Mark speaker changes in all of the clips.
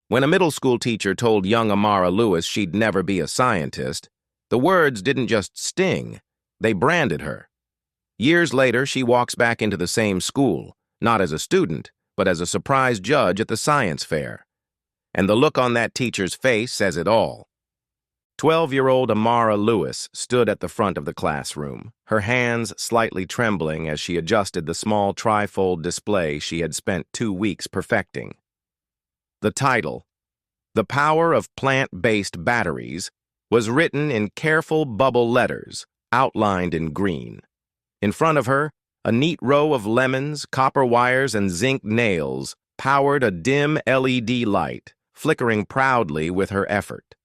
Speaker 1: When a middle school teacher told young Amara Lewis she'd never be a scientist, the words didn't just sting, they branded her. Years later, she walks back into the same school, not as a student, but as a surprise judge at the science fair. And the look on that teacher's face says it all. 12-year-old Amara Lewis stood at the front of the classroom, her hands slightly trembling as she adjusted the small trifold display she had spent 2 weeks perfecting. The title, "The Power of Plant-Based Batteries," was written in careful bubble letters, outlined in green. In front of her, a neat row of lemons, copper wires, and zinc nails powered a dim LED light, flickering proudly with her effort.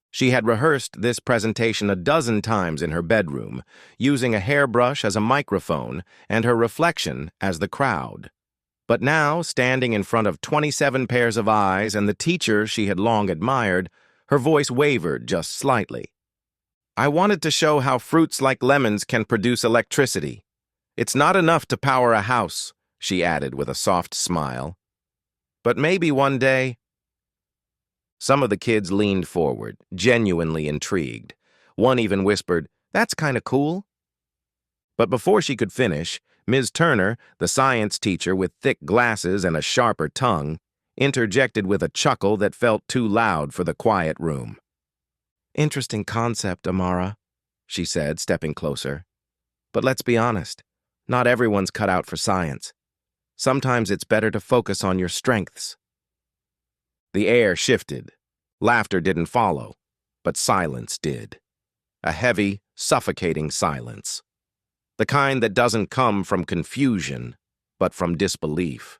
Speaker 1: She had rehearsed this presentation a dozen times in her bedroom, using a hairbrush as a microphone and her reflection as the crowd. But now, standing in front of 27 pairs of eyes and the teacher she had long admired, her voice wavered just slightly. "I wanted to show how fruits like lemons can produce electricity. It's not enough to power a house," she added with a soft smile. "But maybe one day—" Some of the kids leaned forward, genuinely intrigued. One even whispered, "That's kinda cool." But before she could finish, Ms. Turner, the science teacher with thick glasses and a sharper tongue, interjected with a chuckle that felt too loud for the quiet room. "Interesting concept, Amara," she said, stepping closer. "But let's be honest, not everyone's cut out for science. Sometimes it's better to focus on your strengths." The air shifted. Laughter didn't follow, but silence did. A heavy, suffocating silence. The kind that doesn't come from confusion, but from disbelief.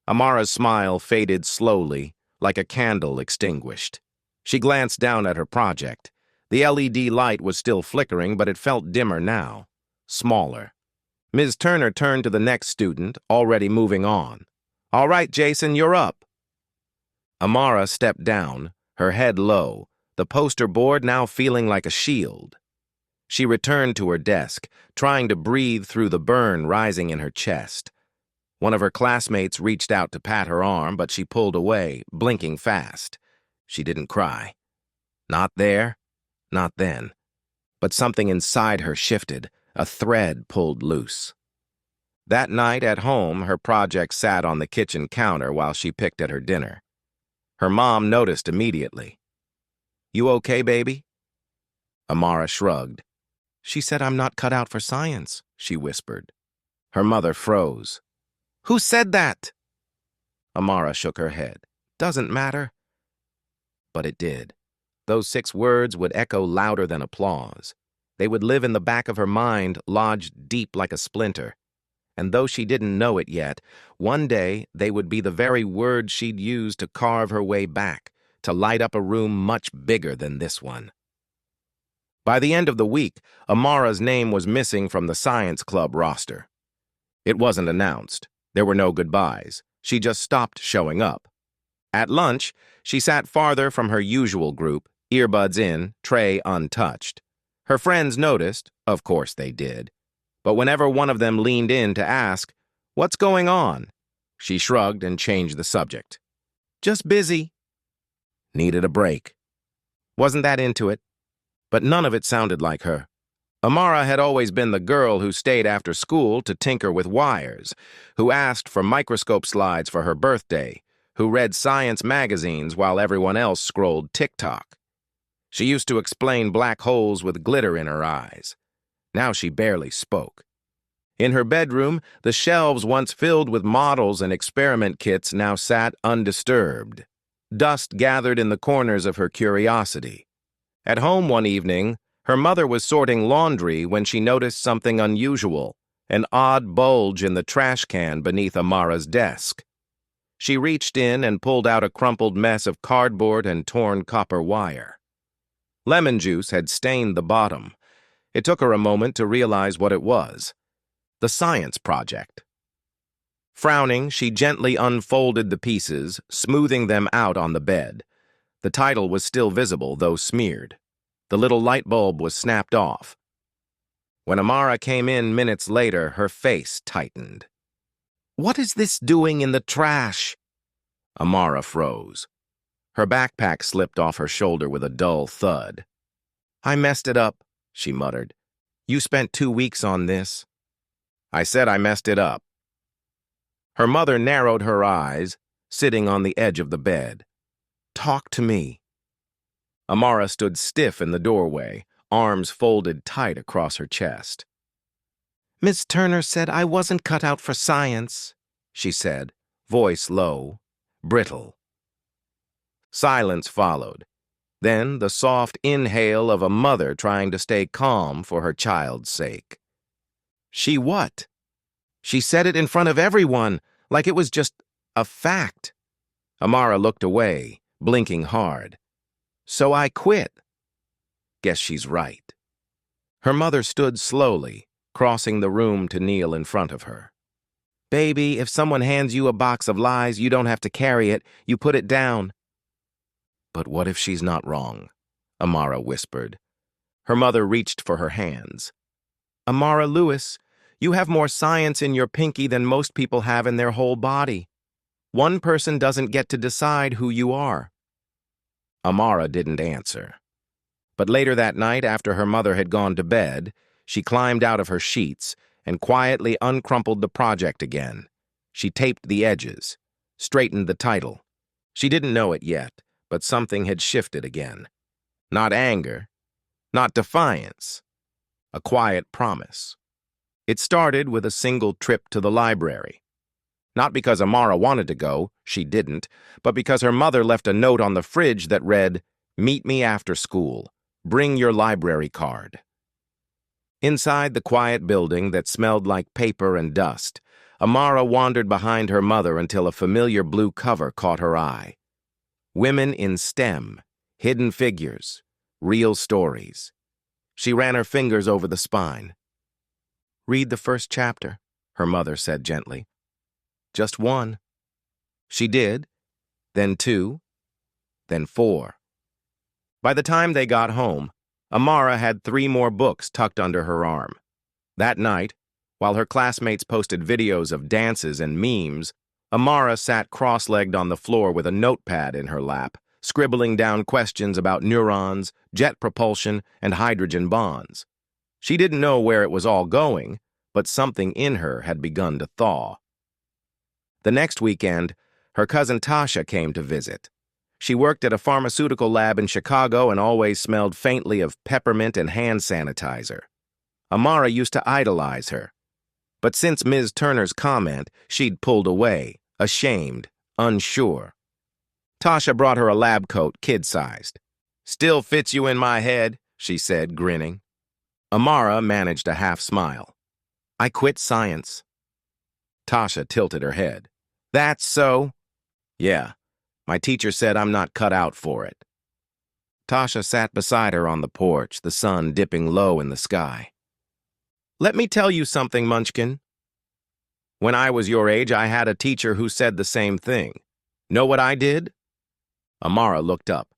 Speaker 1: Amara's smile faded slowly, like a candle extinguished. She glanced down at her project. The LED light was still flickering, but it felt dimmer now, smaller. Ms. Turner turned to the next student, already moving on. "All right, Jason, you're up." Amara stepped down, her head low, the poster board now feeling like a shield. She returned to her desk, trying to breathe through the burn rising in her chest. One of her classmates reached out to pat her arm, but she pulled away, blinking fast. She didn't cry. Not there, not then. But something inside her shifted, a thread pulled loose. That night at home, her project sat on the kitchen counter while she picked at her dinner. Her mom noticed immediately. "You okay, baby?" Amara shrugged. "She said I'm not cut out for science," she whispered. Her mother froze. "Who said that?" Amara shook her head. "Doesn't matter." But it did. Those 6 words would echo louder than applause. They would live in the back of her mind, lodged deep like a splinter. And though she didn't know it yet, one day they would be the very words she'd use to carve her way back, to light up a room much bigger than this one. By the end of the week, Amara's name was missing from the science club roster. It wasn't announced. There were no goodbyes. She just stopped showing up. At lunch, she sat farther from her usual group, earbuds in, tray untouched. Her friends noticed, of course they did. But whenever one of them leaned in to ask, "What's going on?" she shrugged and changed the subject. "Just busy." Needed a break. Wasn't that into it? But none of it sounded like her. Amara had always been the girl who stayed after school to tinker with wires, who asked for microscope slides for her birthday, who read science magazines while everyone else scrolled TikTok. She used to explain black holes with glitter in her eyes. Now she barely spoke. In her bedroom, the shelves once filled with models and experiment kits now sat undisturbed. Dust gathered in the corners of her curiosity. At home one evening, her mother was sorting laundry when she noticed something unusual, an odd bulge in the trash can beneath Amara's desk. She reached in and pulled out a crumpled mess of cardboard and torn copper wire. Lemon juice had stained the bottom. It took her a moment to realize what it was. The science project. Frowning, she gently unfolded the pieces, smoothing them out on the bed. The title was still visible, though smeared. The little light bulb was snapped off. When Amara came in minutes later, her face tightened. "What is this doing in the trash?" Amara froze. Her backpack slipped off her shoulder with a dull thud. "I messed it up," she muttered. "You spent 2 weeks on this." "I said I messed it up." Her mother narrowed her eyes, sitting on the edge of the bed. "Talk to me." Amara stood stiff in the doorway, arms folded tight across her chest. "Miss Turner said I wasn't cut out for science," she said, voice low, brittle. Silence followed. Then the soft inhale of a mother trying to stay calm for her child's sake. "She what?" She said it in front of everyone, like it was just a fact. Amara looked away, blinking hard. "So I quit." Guess she's right. Her mother stood slowly, crossing the room to kneel in front of her. "Baby, if someone hands you a box of lies, you don't have to carry it. You put it down." "But what if she's not wrong?" Amara whispered. Her mother reached for her hands. "Amara Lewis, you have more science in your pinky than most people have in their whole body. One person doesn't get to decide who you are." Amara didn't answer. But later that night, after her mother had gone to bed, she climbed out of her sheets and quietly uncrumpled the project again. She taped the edges, straightened the title. She didn't know it yet, but something had shifted again. Not anger, not defiance, a quiet promise. It started with a single trip to the library. Not because Amara wanted to go, she didn't, but because her mother left a note on the fridge that read, "Meet me after school. Bring your library card." Inside the quiet building that smelled like paper and dust, Amara wandered behind her mother until a familiar blue cover caught her eye. Women in STEM, hidden figures, real stories. She ran her fingers over the spine. "Read the first chapter," her mother said gently. "Just one." She did, then 2, then 4. By the time they got home, Amara had 3 more books tucked under her arm. That night, while her classmates posted videos of dances and memes, Amara sat cross-legged on the floor with a notepad in her lap, scribbling down questions about neurons, jet propulsion, and hydrogen bonds. She didn't know where it was all going, but something in her had begun to thaw. The next weekend, her cousin Tasha came to visit. She worked at a pharmaceutical lab in Chicago and always smelled faintly of peppermint and hand sanitizer. Amara used to idolize her. But since Ms. Turner's comment, she'd pulled away, ashamed, unsure. Tasha brought her a lab coat, kid-sized. "Still fits you in my head," she said, grinning. Amara managed a half-smile. "I quit science." Tasha tilted her head. "That's so?" "Yeah. My teacher said I'm not cut out for it." Tasha sat beside her on the porch, the sun dipping low in the sky. "Let me tell you something, Munchkin. When I was your age, I had a teacher who said the same thing. Know what I did?" Amara looked up.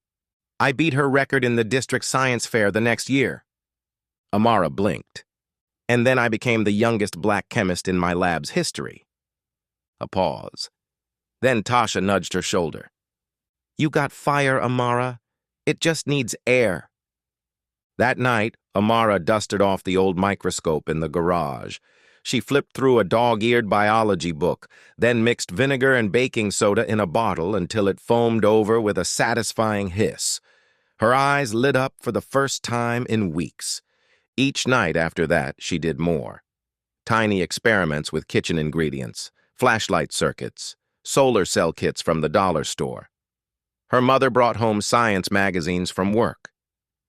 Speaker 1: "I beat her record in the district science fair the next year." Amara blinked. "And then I became the youngest black chemist in my lab's history." A pause. Then Tasha nudged her shoulder. "You got fire, Amara. It just needs air." That night, Amara dusted off the old microscope in the garage. She flipped through a dog-eared biology book, then mixed vinegar and baking soda in a bottle until it foamed over with a satisfying hiss. Her eyes lit up for the first time in weeks. Each night after that, she did more. Tiny experiments with kitchen ingredients, flashlight circuits, solar cell kits from the dollar store. Her mother brought home science magazines from work.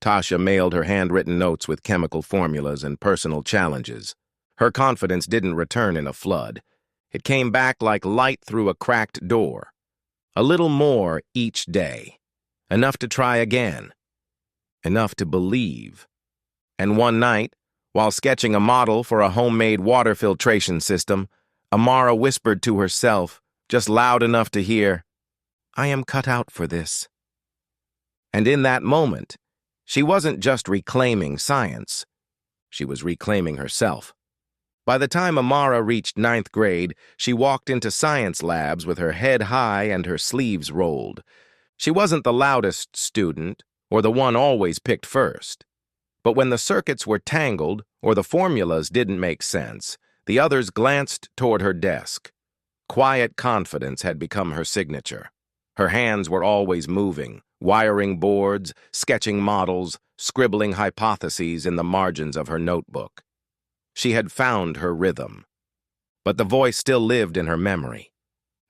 Speaker 1: Tasha mailed her handwritten notes with chemical formulas and personal challenges. Her confidence didn't return in a flood. It came back like light through a cracked door. A little more each day. Enough to try again. Enough to believe. And one night, while sketching a model for a homemade water filtration system, Amara whispered to herself, just loud enough to hear, "I am cut out for this." And in that moment, she wasn't just reclaiming science. She was reclaiming herself. By the time Amara reached 9th grade, she walked into science labs with her head high and her sleeves rolled. She wasn't the loudest student or the one always picked first. But when the circuits were tangled or the formulas didn't make sense, the others glanced toward her desk. Quiet confidence had become her signature. Her hands were always moving, wiring boards, sketching models, scribbling hypotheses in the margins of her notebook. She had found her rhythm. But the voice still lived in her memory.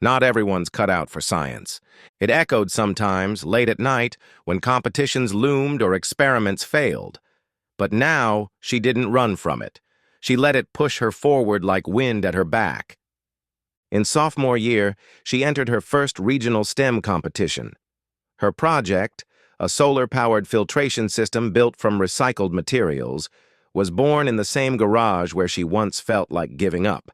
Speaker 1: Not everyone's cut out for science. It echoed sometimes, late at night, when competitions loomed or experiments failed. But now, she didn't run from it. She let it push her forward like wind at her back. In sophomore year, she entered her first regional STEM competition. Her project, a solar-powered filtration system built from recycled materials, was born in the same garage where she once felt like giving up.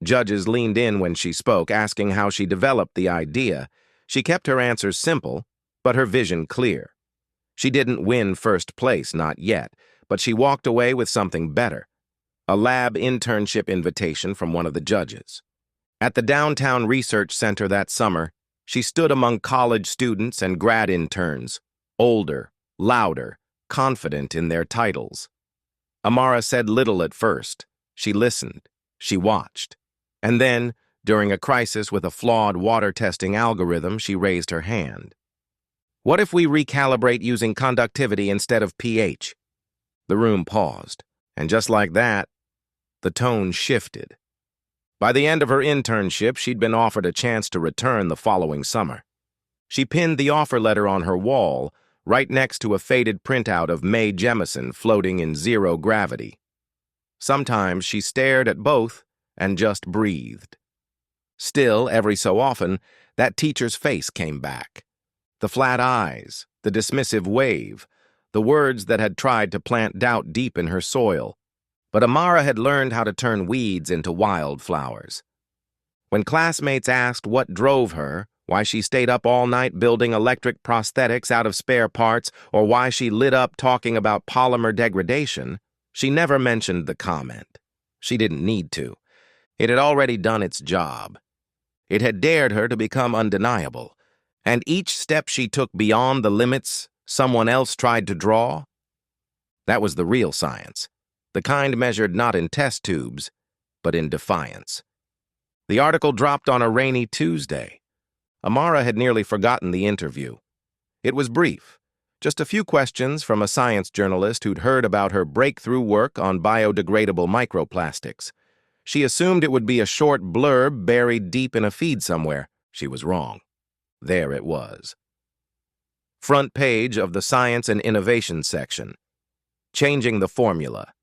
Speaker 1: Judges leaned in when she spoke, asking how she developed the idea. She kept her answers simple, but her vision clear. She didn't win first place, not yet, but she walked away with something better, a lab internship invitation from one of the judges. At the downtown research center that summer, she stood among college students and grad interns, older, louder, confident in their titles. Amara said little at first. She listened. She watched. And then, during a crisis with a flawed water testing algorithm, she raised her hand. "What if we recalibrate using conductivity instead of pH?" The room paused, and just like that, the tone shifted. By the end of her internship, she'd been offered a chance to return the following summer. She pinned the offer letter on her wall, right next to a faded printout of Mae Jemison floating in zero gravity. Sometimes she stared at both and just breathed. Still, every so often, that teacher's face came back. The flat eyes, the dismissive wave, the words that had tried to plant doubt deep in her soil. But Amara had learned how to turn weeds into wildflowers. When classmates asked what drove her, why she stayed up all night building electric prosthetics out of spare parts, or why she lit up talking about polymer degradation, she never mentioned the comment. She didn't need to. It had already done its job. It had dared her to become undeniable, and each step she took beyond the limits someone else tried to draw, that was the real science, the kind measured not in test tubes, but in defiance. The article dropped on a rainy Tuesday. Amara had nearly forgotten the interview. It was brief, just a few questions from a science journalist who'd heard about her breakthrough work on biodegradable microplastics. She assumed it would be a short blurb buried deep in a feed somewhere. She was wrong. There it was. Front page of the Science and Innovation section. Changing the formula.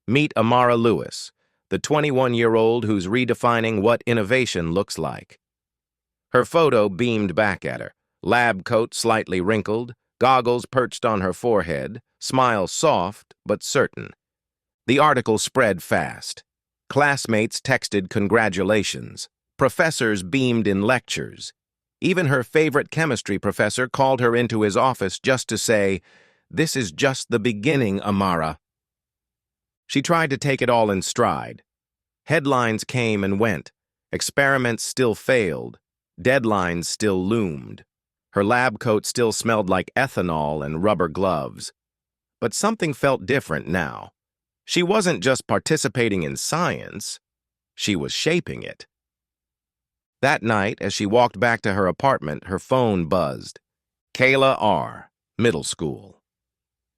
Speaker 1: Meet Amara Lewis, the 21-year-old who's redefining what innovation looks like. Her photo beamed back at her, lab coat slightly wrinkled, goggles perched on her forehead, smile soft but certain. The article spread fast. Classmates texted congratulations. Professors beamed in lectures. Even her favorite chemistry professor called her into his office just to say, "This is just the beginning, Amara." She tried to take it all in stride. Headlines came and went. Experiments still failed. Deadlines still loomed. Her lab coat still smelled like ethanol and rubber gloves. But something felt different now. She wasn't just participating in science, she was shaping it. That night, as she walked back to her apartment, her phone buzzed. Kayla R., middle school.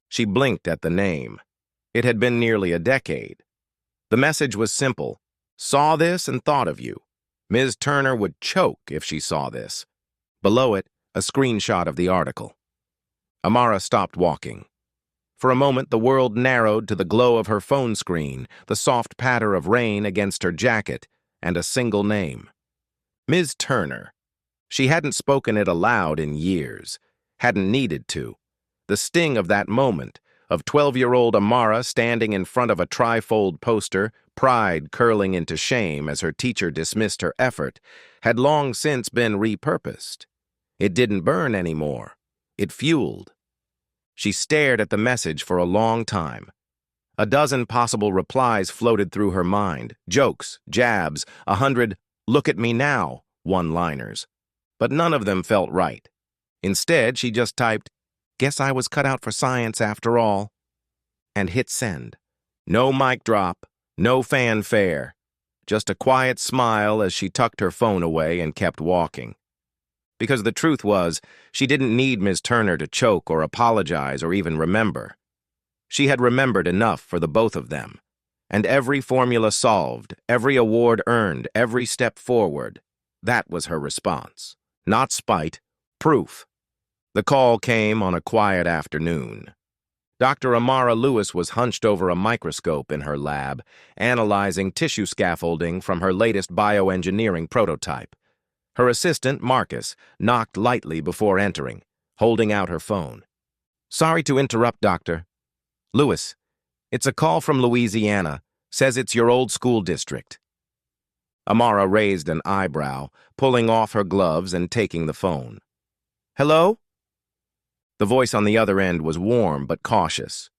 Speaker 1: She blinked at the name. It had been nearly a decade. The message was simple. Saw this and thought of you. Ms. Turner would choke if she saw this. Below it, a screenshot of the article. Amara stopped walking. For a moment, the world narrowed to the glow of her phone screen, the soft patter of rain against her jacket, and a single name. Ms. Turner. She hadn't spoken it aloud in years, hadn't needed to. The sting of that moment, of 12-year-old Amara standing in front of a trifold poster, pride curling into shame as her teacher dismissed her effort, had long since been repurposed. It didn't burn anymore. It fueled. She stared at the message for a long time. A dozen possible replies floated through her mind, jokes, jabs, 100 "look at me now" one-liners. But none of them felt right. Instead, she just typed, "Guess I was cut out for science after all," and hit send. No mic drop, no fanfare, just a quiet smile as she tucked her phone away and kept walking. Because the truth was, she didn't need Ms. Turner to choke or apologize or even remember. She had remembered enough for the both of them. And every formula solved, every award earned, every step forward, that was her response. Not spite, proof. The call came on a quiet afternoon. Dr. Amara Lewis was hunched over a microscope in her lab, analyzing tissue scaffolding from her latest bioengineering prototype. Her assistant, Marcus, knocked lightly before entering, holding out her phone. "Sorry to interrupt, Doctor. Lewis, it's a call from Louisiana. Says it's your old school district." Amara raised an eyebrow, pulling off her gloves and taking the phone. "Hello?" The voice on the other end was warm but cautious.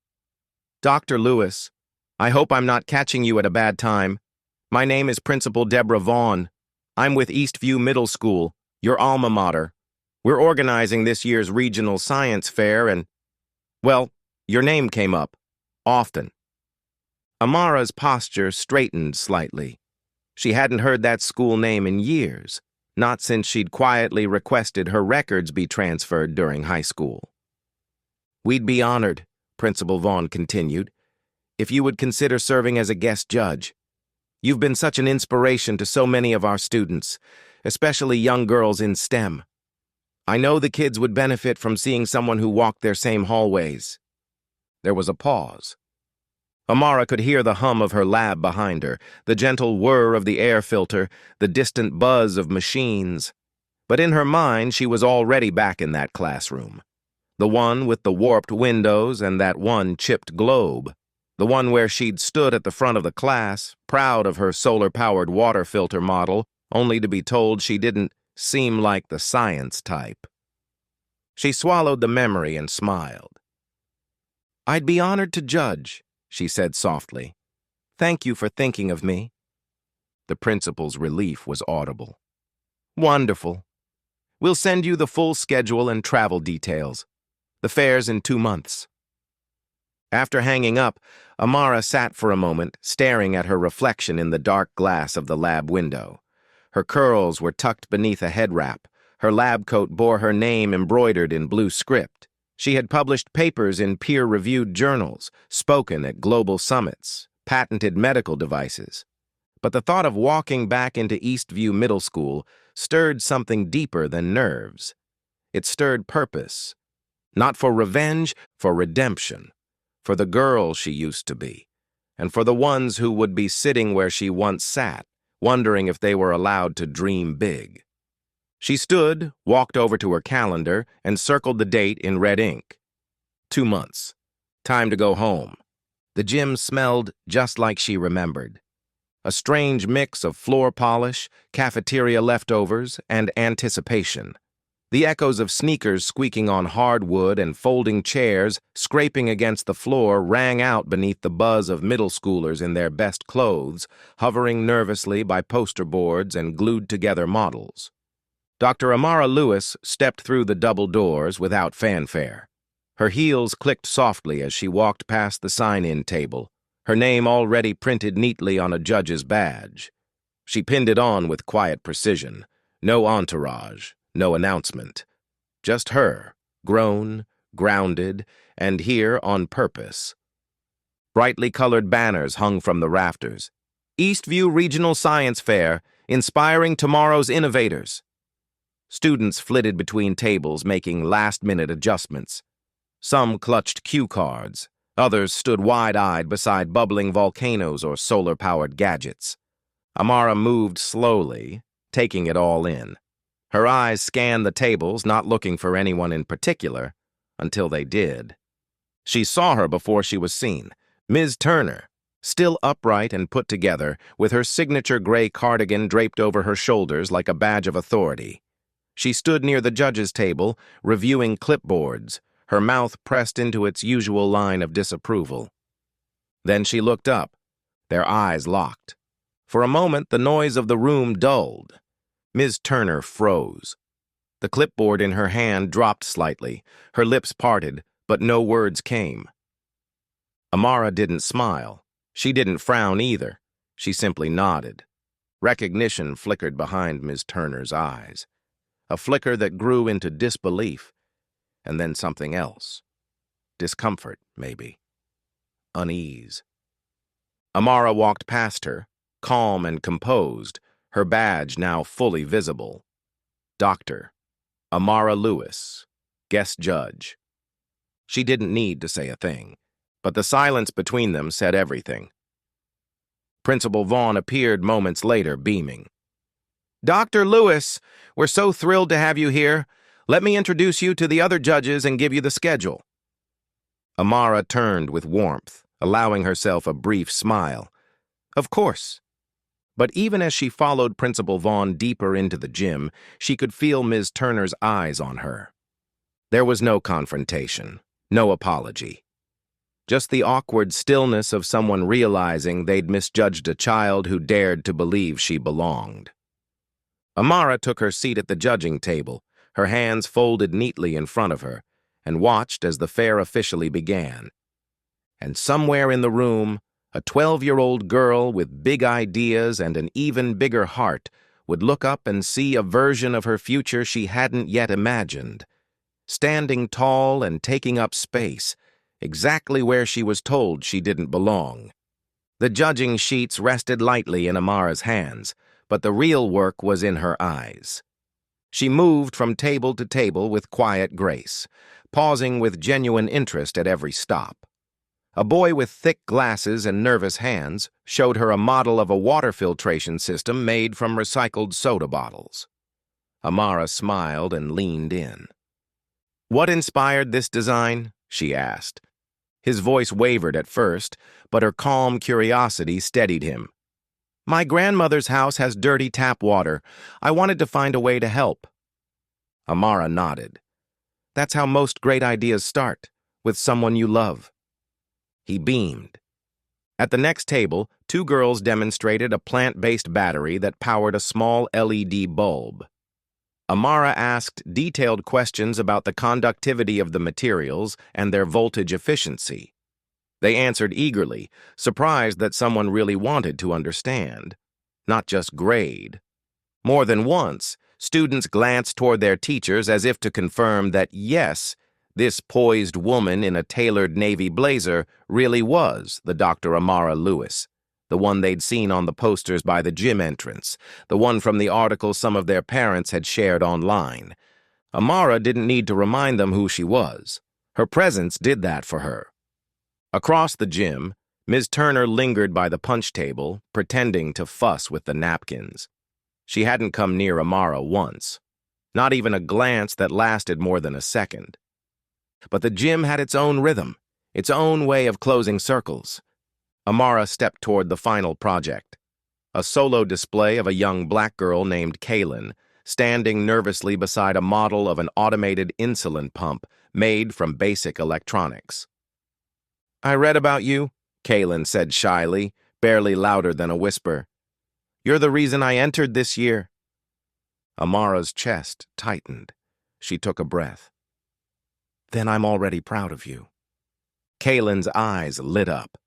Speaker 1: "Dr. Lewis, I hope I'm not catching you at a bad time. My name is Principal Deborah Vaughn. I'm with Eastview Middle School, your alma mater. We're organizing this year's regional science fair and, well, your name came up. Often." Amara's posture straightened slightly. She hadn't heard that school name in years, not since she'd quietly requested her records be transferred during high school. "We'd be honored," Principal Vaughn continued, "if you would consider serving as a guest judge. You've been such an inspiration to so many of our students, especially young girls in STEM. I know the kids would benefit from seeing someone who walked their same hallways." There was a pause. Amara could hear the hum of her lab behind her, the gentle whir of the air filter, the distant buzz of machines. But in her mind, she was already back in that classroom. The one with the warped windows and that one chipped globe. The one where she'd stood at the front of the class, proud of her solar-powered water filter model, only to be told she didn't seem like the science type. She swallowed the memory and smiled. "I'd be honored to judge," she said softly. "Thank you for thinking of me." The principal's relief was audible. "Wonderful. We'll send you the full schedule and travel details. The fair's in 2 months." After hanging up, Amara sat for a moment, staring at her reflection in the dark glass of the lab window. Her curls were tucked beneath a head wrap. Her lab coat bore her name embroidered in blue script. She had published papers in peer-reviewed journals, spoken at global summits, patented medical devices. But the thought of walking back into Eastview Middle School stirred something deeper than nerves. It stirred purpose. Not for revenge, for redemption. For the girl she used to be. And for the ones who would be sitting where she once sat, wondering if they were allowed to dream big. She stood, walked over to her calendar, and circled the date in red ink. 2 months. Time to go home. The gym smelled just like she remembered. A strange mix of floor polish, cafeteria leftovers, and anticipation. The echoes of sneakers squeaking on hardwood and folding chairs scraping against the floor rang out beneath the buzz of middle schoolers in their best clothes, hovering nervously by poster boards and glued-together models. Dr. Amara Lewis stepped through the double doors without fanfare. Her heels clicked softly as she walked past the sign-in table, her name already printed neatly on a judge's badge. She pinned it on with quiet precision. No entourage, no announcement. Just her, grown, grounded, and here on purpose. Brightly colored banners hung from the rafters. "Eastview Regional Science Fair, inspiring tomorrow's innovators." Students flitted between tables, making last-minute adjustments. Some clutched cue cards. Others stood wide-eyed beside bubbling volcanoes or solar-powered gadgets. Amara moved slowly, taking it all in. Her eyes scanned the tables, not looking for anyone in particular, until they did. She saw her before she was seen. Ms. Turner, still upright and put together, with her signature gray cardigan draped over her shoulders like a badge of authority. She stood near the judge's table, reviewing clipboards, her mouth pressed into its usual line of disapproval. Then she looked up, their eyes locked. For a moment, the noise of the room dulled. Ms. Turner froze. The clipboard in her hand dropped slightly. Her lips parted, but no words came. Amara didn't smile. She didn't frown either. She simply nodded. Recognition flickered behind Ms. Turner's eyes. A flicker that grew into disbelief, and then something else. Discomfort, maybe. Unease. Amara walked past her, calm and composed, her badge now fully visible. Dr. Amara Lewis, guest judge. She didn't need to say a thing, but the silence between them said everything. Principal Vaughn appeared moments later, beaming. Dr. Lewis, we're so thrilled to have you here. Let me introduce you to the other judges and give you the schedule. Amara turned with warmth, allowing herself a brief smile. Of course. But even as she followed Principal Vaughn deeper into the gym, she could feel Ms. Turner's eyes on her. There was no confrontation, no apology. Just the awkward stillness of someone realizing they'd misjudged a child who dared to believe she belonged. Amara took her seat at the judging table, her hands folded neatly in front of her, and watched as the fair officially began. And somewhere in the room, a 12-year-old girl with big ideas and an even bigger heart would look up and see a version of her future she hadn't yet imagined, standing tall and taking up space, exactly where she was told she didn't belong. The judging sheets rested lightly in Amara's hands, but the real work was in her eyes. She moved from table to table with quiet grace, pausing with genuine interest at every stop. A boy with thick glasses and nervous hands showed her a model of a water filtration system made from recycled soda bottles. Amara smiled and leaned in. What inspired this design? She asked. His voice wavered at first, but her calm curiosity steadied him. My grandmother's house has dirty tap water. I wanted to find a way to help. Amara nodded. That's how most great ideas start, with someone you love. He beamed. At the next table, two girls demonstrated a plant-based battery that powered a small LED bulb. Amara asked detailed questions about the conductivity of the materials and their voltage efficiency. They answered eagerly, surprised that someone really wanted to understand, not just grade. More than once, students glanced toward their teachers as if to confirm that, yes, this poised woman in a tailored navy blazer really was the Dr. Amara Lewis, the one they'd seen on the posters by the gym entrance, the one from the article some of their parents had shared online. Amara didn't need to remind them who she was. Her presence did that for her. Across the gym, Ms. Turner lingered by the punch table, pretending to fuss with the napkins. She hadn't come near Amara once, not even a glance that lasted more than a second. But the gym had its own rhythm, its own way of closing circles. Amara stepped toward the final project, a solo display of a young black girl named Kaylin, standing nervously beside a model of an automated insulin pump made from basic electronics. I read about you, Kaylin said shyly, barely louder than a whisper. You're the reason I entered this year. Amara's chest tightened. She took a breath. Then I'm already proud of you. Kaylin's eyes lit up.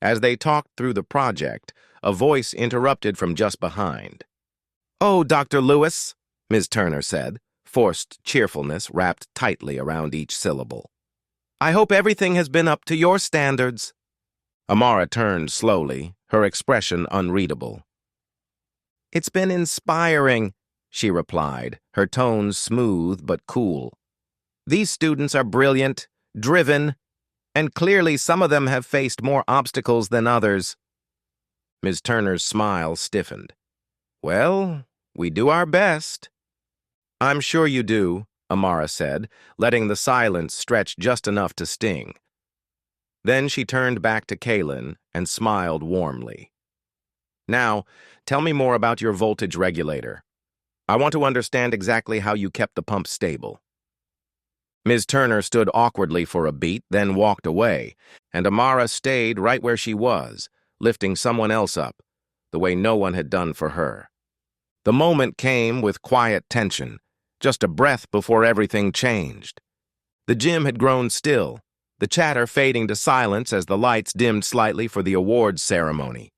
Speaker 1: As they talked through the project, a voice interrupted from just behind. Oh, Dr. Lewis, Ms. Turner said, forced cheerfulness wrapped tightly around each syllable. I hope everything has been up to your standards. Amara turned slowly, her expression unreadable. It's been inspiring, she replied, her tones smooth but cool. These students are brilliant, driven, and clearly some of them have faced more obstacles than others. Ms. Turner's smile stiffened. Well, we do our best. I'm sure you do, Amara said, letting the silence stretch just enough to sting. Then she turned back to Kaylin and smiled warmly. Now, tell me more about your voltage regulator. I want to understand exactly how you kept the pump stable. Ms. Turner stood awkwardly for a beat, then walked away, and Amara stayed right where she was, lifting someone else up, the way no one had done for her. The moment came with quiet tension, just a breath before everything changed. The gym had grown still, the chatter fading to silence as the lights dimmed slightly for the awards ceremony.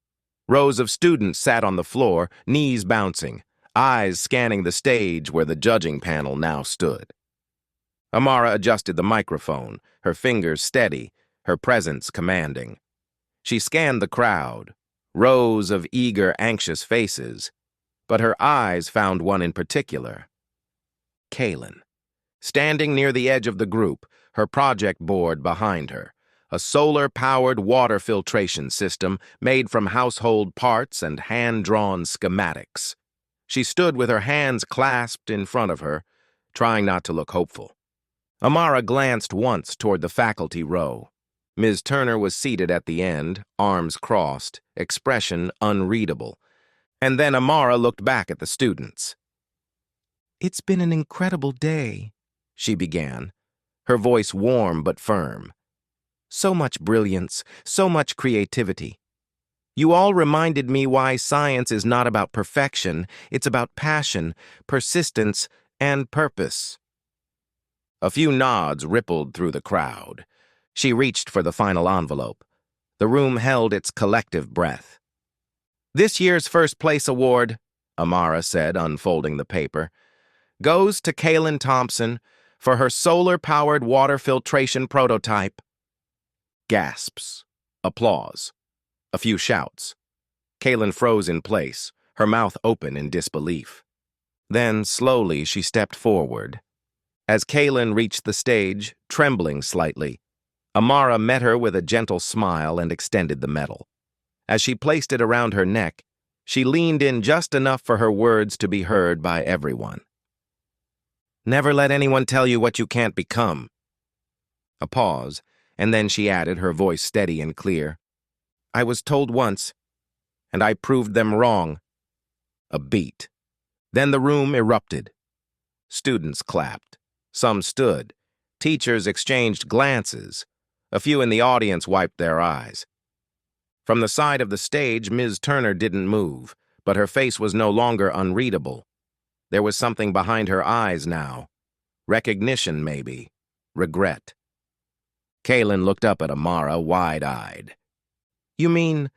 Speaker 1: Rows of students sat on the floor, knees bouncing, eyes scanning the stage where the judging panel now stood. Amara adjusted the microphone, her fingers steady, her presence commanding. She scanned the crowd, rows of eager, anxious faces, but her eyes found one in particular. Kaylin. Standing near the edge of the group, her project board behind her, a solar-powered water filtration system made from household parts and hand-drawn schematics. She stood with her hands clasped in front of her, trying not to look hopeful. Amara glanced once toward the faculty row. Ms. Turner was seated at the end, arms crossed, expression unreadable. And then Amara looked back at the students. "It's been an incredible day," she began, her voice warm but firm. "So much brilliance, so much creativity. You all reminded me why science is not about perfection, it's about passion, persistence, and purpose." A few nods rippled through the crowd. She reached for the final envelope. The room held its collective breath. "This year's first place award," Amara said, unfolding the paper, "goes to Kaylin Thompson for her solar-powered water filtration prototype." Gasps. Applause. A few shouts. Kaylin froze in place, her mouth open in disbelief. Then, slowly, she stepped forward. As Kaylin reached the stage, trembling slightly, Amara met her with a gentle smile and extended the medal. As she placed it around her neck, she leaned in just enough for her words to be heard by everyone. "Never let anyone tell you what you can't become." A pause, and then she added, her voice steady and clear, "I was told once, and I proved them wrong." A beat. Then the room erupted. Students clapped. Some stood. Teachers exchanged glances. A few in the audience wiped their eyes. From the side of the stage, Ms. Turner didn't move, but her face was no longer unreadable. There was something behind her eyes now. Recognition, maybe. Regret. Kaylin looked up at Amara, wide-eyed. "You mean,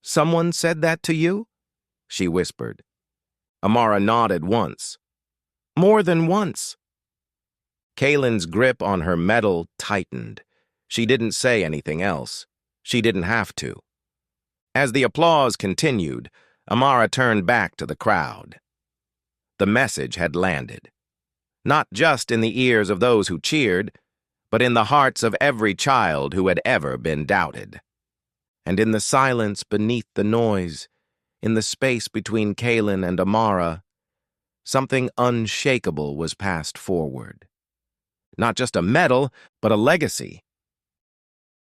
Speaker 1: someone said that to you?" she whispered. Amara nodded once. "More than once." Kaylin's grip on her medal tightened. She didn't say anything else. She didn't have to. As the applause continued, Amara turned back to the crowd. The message had landed. Not just in the ears of those who cheered, but in the hearts of every child who had ever been doubted. And in the silence beneath the noise, in the space between Kaylin and Amara, something unshakable was passed forward. Not just a medal, but a legacy.